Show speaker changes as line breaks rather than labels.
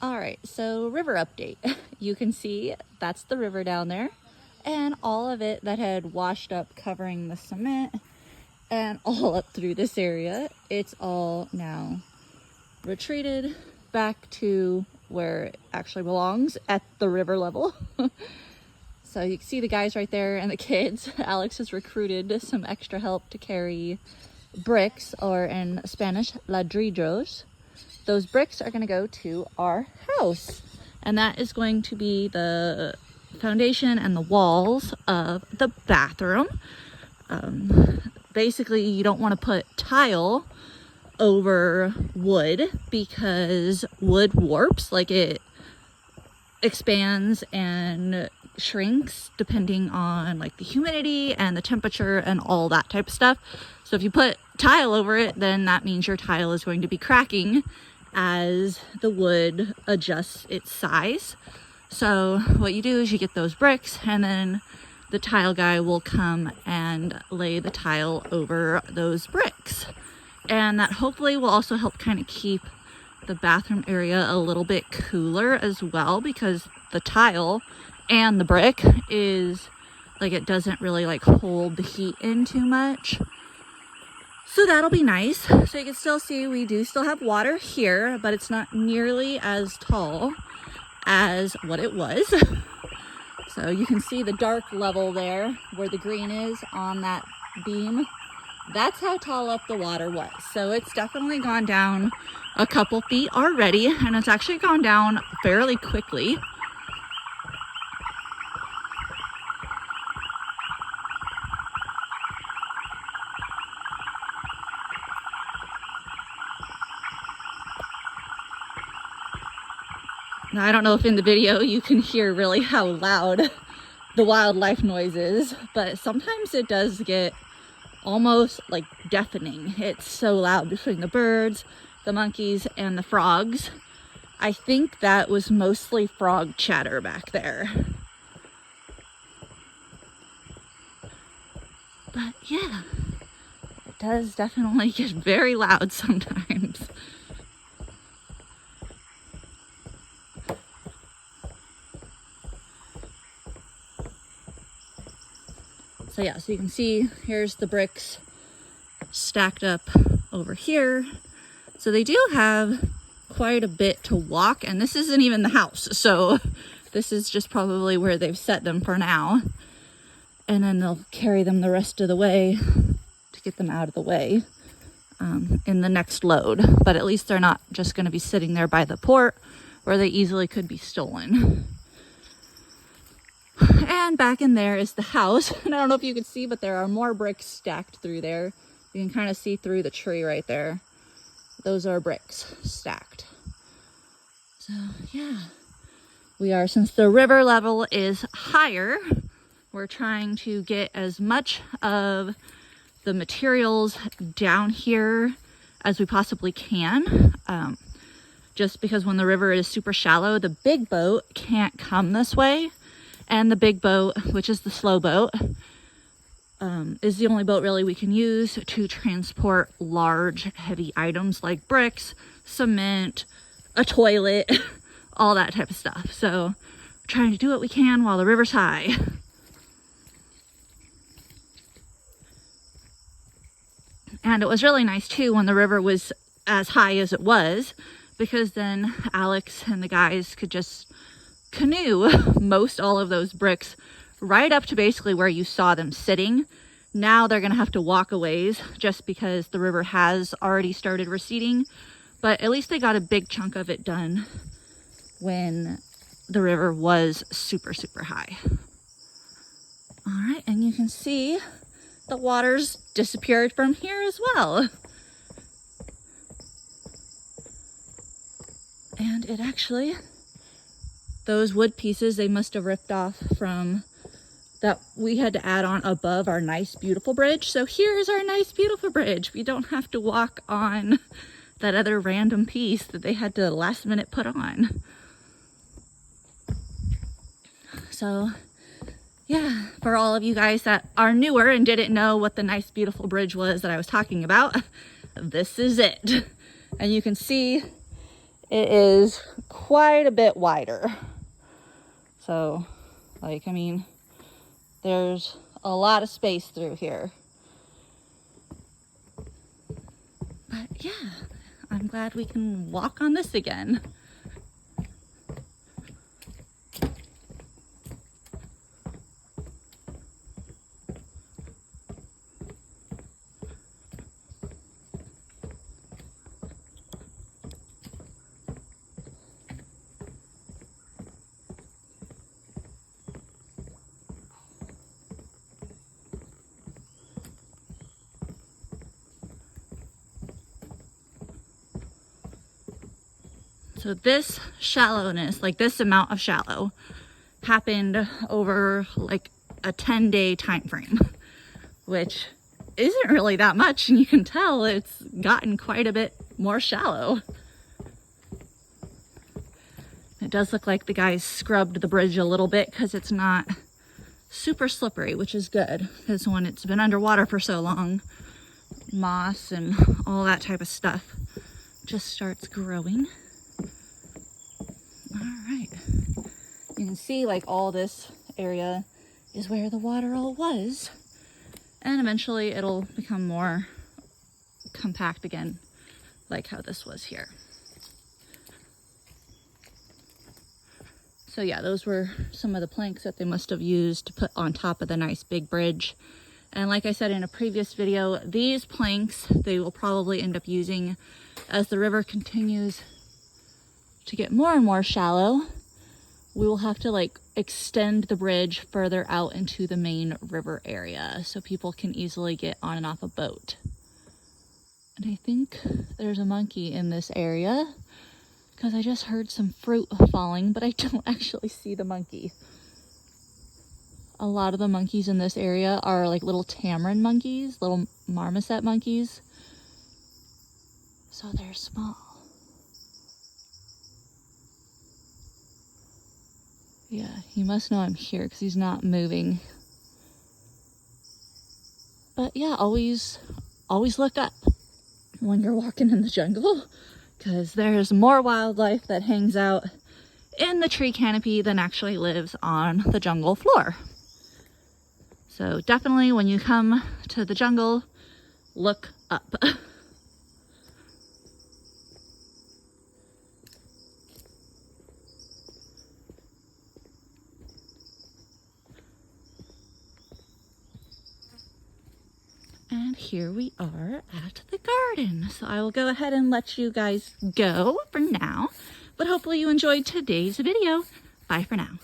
All right, so river update. You can see that's the river down there, and all of it that had washed up covering the cement and all up through this area, it's all now retreated back to where it actually belongs at the river level. So you can see the guys right there and the kids. Alex has recruited some extra help to carry bricks, or in Spanish, ladrillos. Those bricks are going to go to our house, and that is going to be the foundation and the walls of the bathroom. Basically, you don't want to put tile over wood because wood warps, like it expands and shrinks depending on like the humidity and the temperature and all that type of stuff. So if you put tile over it, then that means your tile is going to be cracking as the wood adjusts its size. So what you do is you get those bricks, and then the tile guy will come and lay the tile over those bricks. And that hopefully will also help kind of keep the bathroom area a little bit cooler as well, because the tile and the brick is like, it doesn't really like hold the heat in too much. So that'll be nice. So you can still see we do still have water here, but it's not nearly as tall as what it was. So you can see the dark level there where the green is on that beam. That's how tall up the water was. So it's definitely gone down a couple feet already, and it's actually gone down fairly quickly. Now, I don't know if in the video you can hear really how loud the wildlife noise is, but sometimes it does get almost like deafening. It's so loud between the birds, the monkeys, and the frogs. I think that was mostly frog chatter back there. But yeah, it does definitely get very loud sometimes. So yeah, so you can see here's the bricks stacked up over here. So they do have quite a bit to walk, and this isn't even the house. So this is just probably where they've set them for now. And then they'll carry them the rest of the way to get them out of the way in the next load. But at least they're not just going to be sitting there by the port where they easily could be stolen. And back in there is the house. And I don't know if you can see, but there are more bricks stacked through there. You can kind of see through the tree right there. Those are bricks stacked. So yeah, we are, since the river level is higher, we're trying to get as much of the materials down here as we possibly can. Just because when the river is super shallow, the big boat can't come this way. And the big boat, which is the slow boat, is the only boat really we can use to transport large, heavy items like bricks, cement, a toilet, all that type of stuff. So we're trying to do what we can while the river's high. And it was really nice too when the river was as high as it was, because then Alex and the guys could just canoe most all of those bricks right up to basically where you saw them sitting. Now they're going to have to walk a ways just because the river has already started receding, but at least they got a big chunk of it done when the river was super, super high. All right, and you can see the water's disappeared from here as well. And it actually, those wood pieces they must have ripped off from that we had to add on above our nice beautiful bridge. So here's our nice beautiful bridge. We don't have to walk on that other random piece that they had to last minute put on. So yeah, for all of you guys that are newer and didn't know what the nice beautiful bridge was that I was talking about, this is it. And you can see it is quite a bit wider. So, like, I mean, there's a lot of space through here. But yeah, I'm glad we can walk on this again. So this shallowness, like this amount of shallow, happened over like a 10-day time frame, which isn't really that much, and you can tell it's gotten quite a bit more shallow. It does look like the guys scrubbed the bridge a little bit because it's not super slippery, which is good, because when it's been underwater for so long, moss and all that type of stuff just starts growing. All right, you can see like all this area is where the water all was, and eventually it'll become more compact again, like how this was here. So yeah, those were some of the planks that they must have used to put on top of the nice big bridge. And like I said in a previous video, these planks they will probably end up using as the river continues to get more and more shallow. We will have to like extend the bridge further out into the main river area so people can easily get on and off a boat. And I think there's a monkey in this area because I just heard some fruit falling, but I don't actually see the monkey. A lot of the monkeys in this area are like little tamarin monkeys, little marmoset monkeys. So they're small. Yeah, he must know I'm here because he's not moving. But yeah, always look up when you're walking in the jungle, because there's more wildlife that hangs out in the tree canopy than actually lives on the jungle floor. So definitely when you come to the jungle, look up. And here we are at the garden. So I will go ahead and let you guys go for now, but hopefully you enjoyed today's video. Bye for now.